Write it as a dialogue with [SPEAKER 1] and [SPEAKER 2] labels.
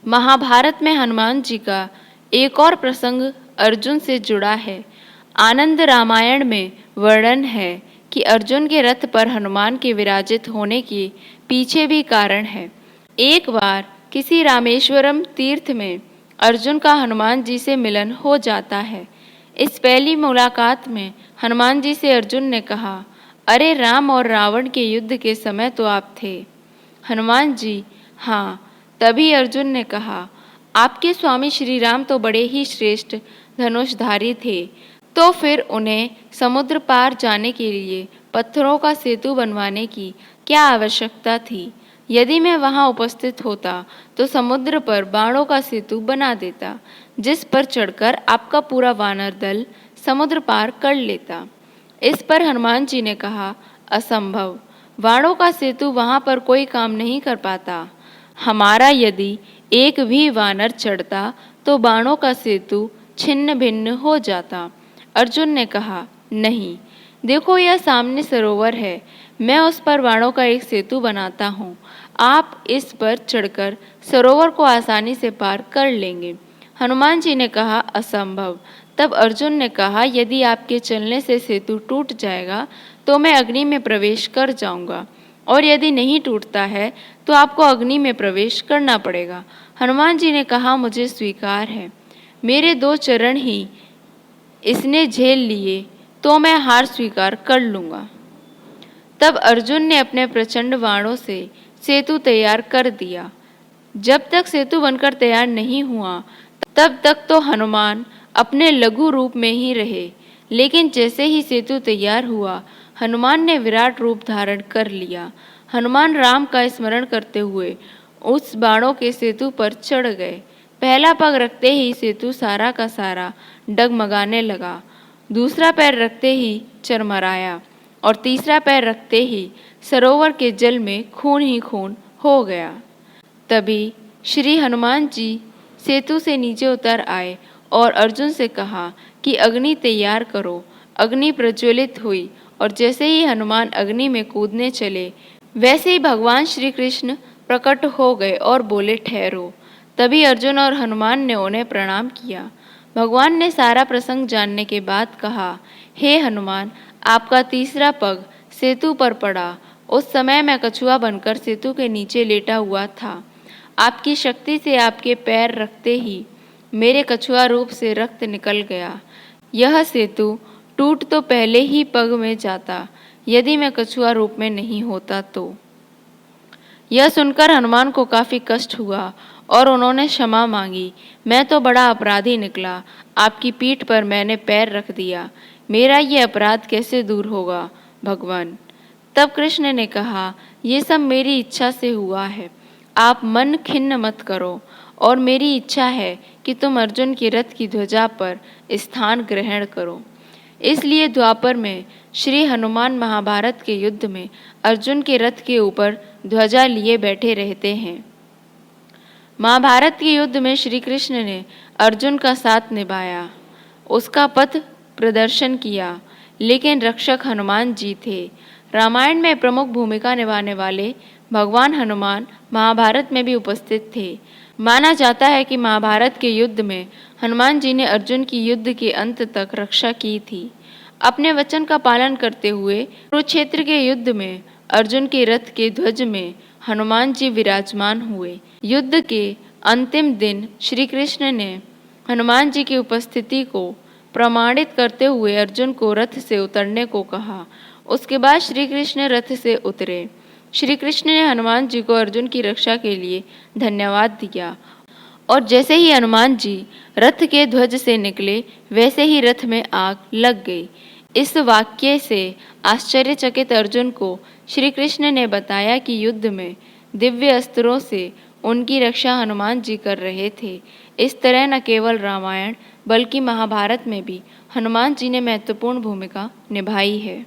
[SPEAKER 1] महाभारत में हनुमान जी का एक और प्रसंग अर्जुन से जुड़ा है। आनंद रामायण में वर्णन है कि अर्जुन के रथ पर हनुमान के विराजित होने के पीछे भी कारण है। एक बार किसी रामेश्वरम तीर्थ में अर्जुन का हनुमान जी से मिलन हो जाता है। इस पहली मुलाकात में हनुमान जी से अर्जुन ने कहा, अरे राम और रावण के युद्ध के समय तो आप थे। हनुमान जी, हाँ। तभी अर्जुन ने कहा, आपके स्वामी श्री राम तो बड़े ही श्रेष्ठ धनुषधारी थे, तो फिर उन्हें समुद्र पार जाने के लिए पत्थरों का सेतु बनवाने की क्या आवश्यकता थी। यदि मैं वहां उपस्थित होता तो समुद्र पर बाणों का सेतु बना देता, जिस पर चढ़कर आपका पूरा वानर दल समुद्र पार कर लेता। इस पर हनुमान जी ने कहा, असंभव, बाणों का सेतु वहां पर कोई काम नहीं कर पाता। हमारा यदि एक भी वानर चढ़ता तो बाणों का सेतु छिन्न भिन्न हो जाता। अर्जुन ने कहा, नहीं, देखो यह सामने सरोवर है, मैं उस पर बाणों का एक सेतु बनाता हूँ। आप इस पर चढ़कर सरोवर को आसानी से पार कर लेंगे। हनुमान जी ने कहा, असंभव। तब अर्जुन ने कहा, यदि आपके चलने से सेतु टूट जाएगा तो मैं अग्नि में प्रवेश कर जाऊंगा, और यदि नहीं टूटता है तो आपको अग्नि में प्रवेश करना पड़ेगा। हनुमान जी ने कहा, मुझे स्वीकार है, मेरे 2 चरण ही इसने झेल लिए तो मैं हार स्वीकार कर लूंगा। तब अर्जुन ने अपने प्रचंड बाणों से सेतु तैयार कर दिया। जब तक सेतु बनकर तैयार नहीं हुआ तब तक तो हनुमान अपने लघु रूप में ही रहे, लेकिन जैसे ही सेतु तैयार हुआ हनुमान ने विराट रूप धारण कर लिया। हनुमान राम का स्मरण करते हुए उस बाणों के सेतु पर चढ़ गए। पहला पग रखते ही सेतु सारा का सारा डगमगाने लगा, दूसरा पैर रखते ही चरमराया, और तीसरा पैर रखते ही सरोवर के जल में खून ही खून हो गया। तभी श्री हनुमान जी सेतु से नीचे उतर आए और अर्जुन से कहा कि अग्नि तैयार करो। अग्नि प्रज्वलित हुई और जैसे ही हनुमान अग्नि में कूदने चले वैसे ही भगवान श्री कृष्ण प्रकट हो गए और बोले, ठहरो। तभी अर्जुन और हनुमान ने उन्हें प्रणाम किया। भगवान ने सारा प्रसंग जानने के बाद कहा, हे हनुमान, आपका तीसरा पग सेतु पर पड़ा। उस समय मैं कछुआ बनकर सेतु के नीचे लेटा हुआ था। आपकी शक्ति से आपके पैर रखते ही मेरे कछुआ रूप से रक्त निकल गया। यह सेतु टूट तो पहले ही पग में जाता, यदि मैं कछुआ रूप में नहीं होता तो। यह सुनकर हनुमान को काफी कष्ट हुआ और उन्होंने क्षमा मांगी। मैं तो बड़ा अपराधी निकला, आपकी पीठ पर मैंने पैर रख दिया, मेरा ये अपराध कैसे दूर होगा भगवान। तब कृष्ण ने कहा, ये सब मेरी इच्छा से हुआ है, आप मन खिन्न मत करो, और मेरी इच्छा है कि तुम अर्जुन की रथ की ध्वजा पर स्थान ग्रहण करो। इसलिए द्वापर में श्री हनुमान महाभारत के युद्ध में अर्जुन के रथ के ऊपर ध्वजा लिए बैठे रहते हैं। महाभारत के युद्ध में श्री कृष्ण ने अर्जुन का साथ निभाया, उसका पथ प्रदर्शन किया, लेकिन रक्षक हनुमान जी थे। रामायण में प्रमुख भूमिका निभाने वाले भगवान हनुमान महाभारत में भी उपस्थित थे। माना जाता है कि महाभारत के युद्ध में हनुमान जी ने अर्जुन की युद्ध के अंत तक रक्षा की थी। अपने वचन का पालन करते हुए कुरुक्षेत्र के युद्ध में अर्जुन के रथ के ध्वज में हनुमान जी विराजमान हुए। युद्ध के अंतिम दिन श्री कृष्ण ने हनुमान जी की उपस्थिति को प्रमाणित करते हुए अर्जुन को रथ से उतरने को कहा। उसके बाद श्री कृष्ण रथ से उतरे। श्री कृष्ण ने हनुमान जी को अर्जुन की रक्षा के लिए धन्यवाद दिया, और जैसे ही हनुमान जी रथ के ध्वज से निकले वैसे ही रथ में आग लग गई। इस वाक्य से आश्चर्यचकित अर्जुन को श्री कृष्ण ने बताया कि युद्ध में दिव्य अस्त्रों से उनकी रक्षा हनुमान जी कर रहे थे। इस तरह न केवल रामायण बल्कि महाभारत में भी हनुमान जी ने महत्वपूर्ण भूमिका निभाई है।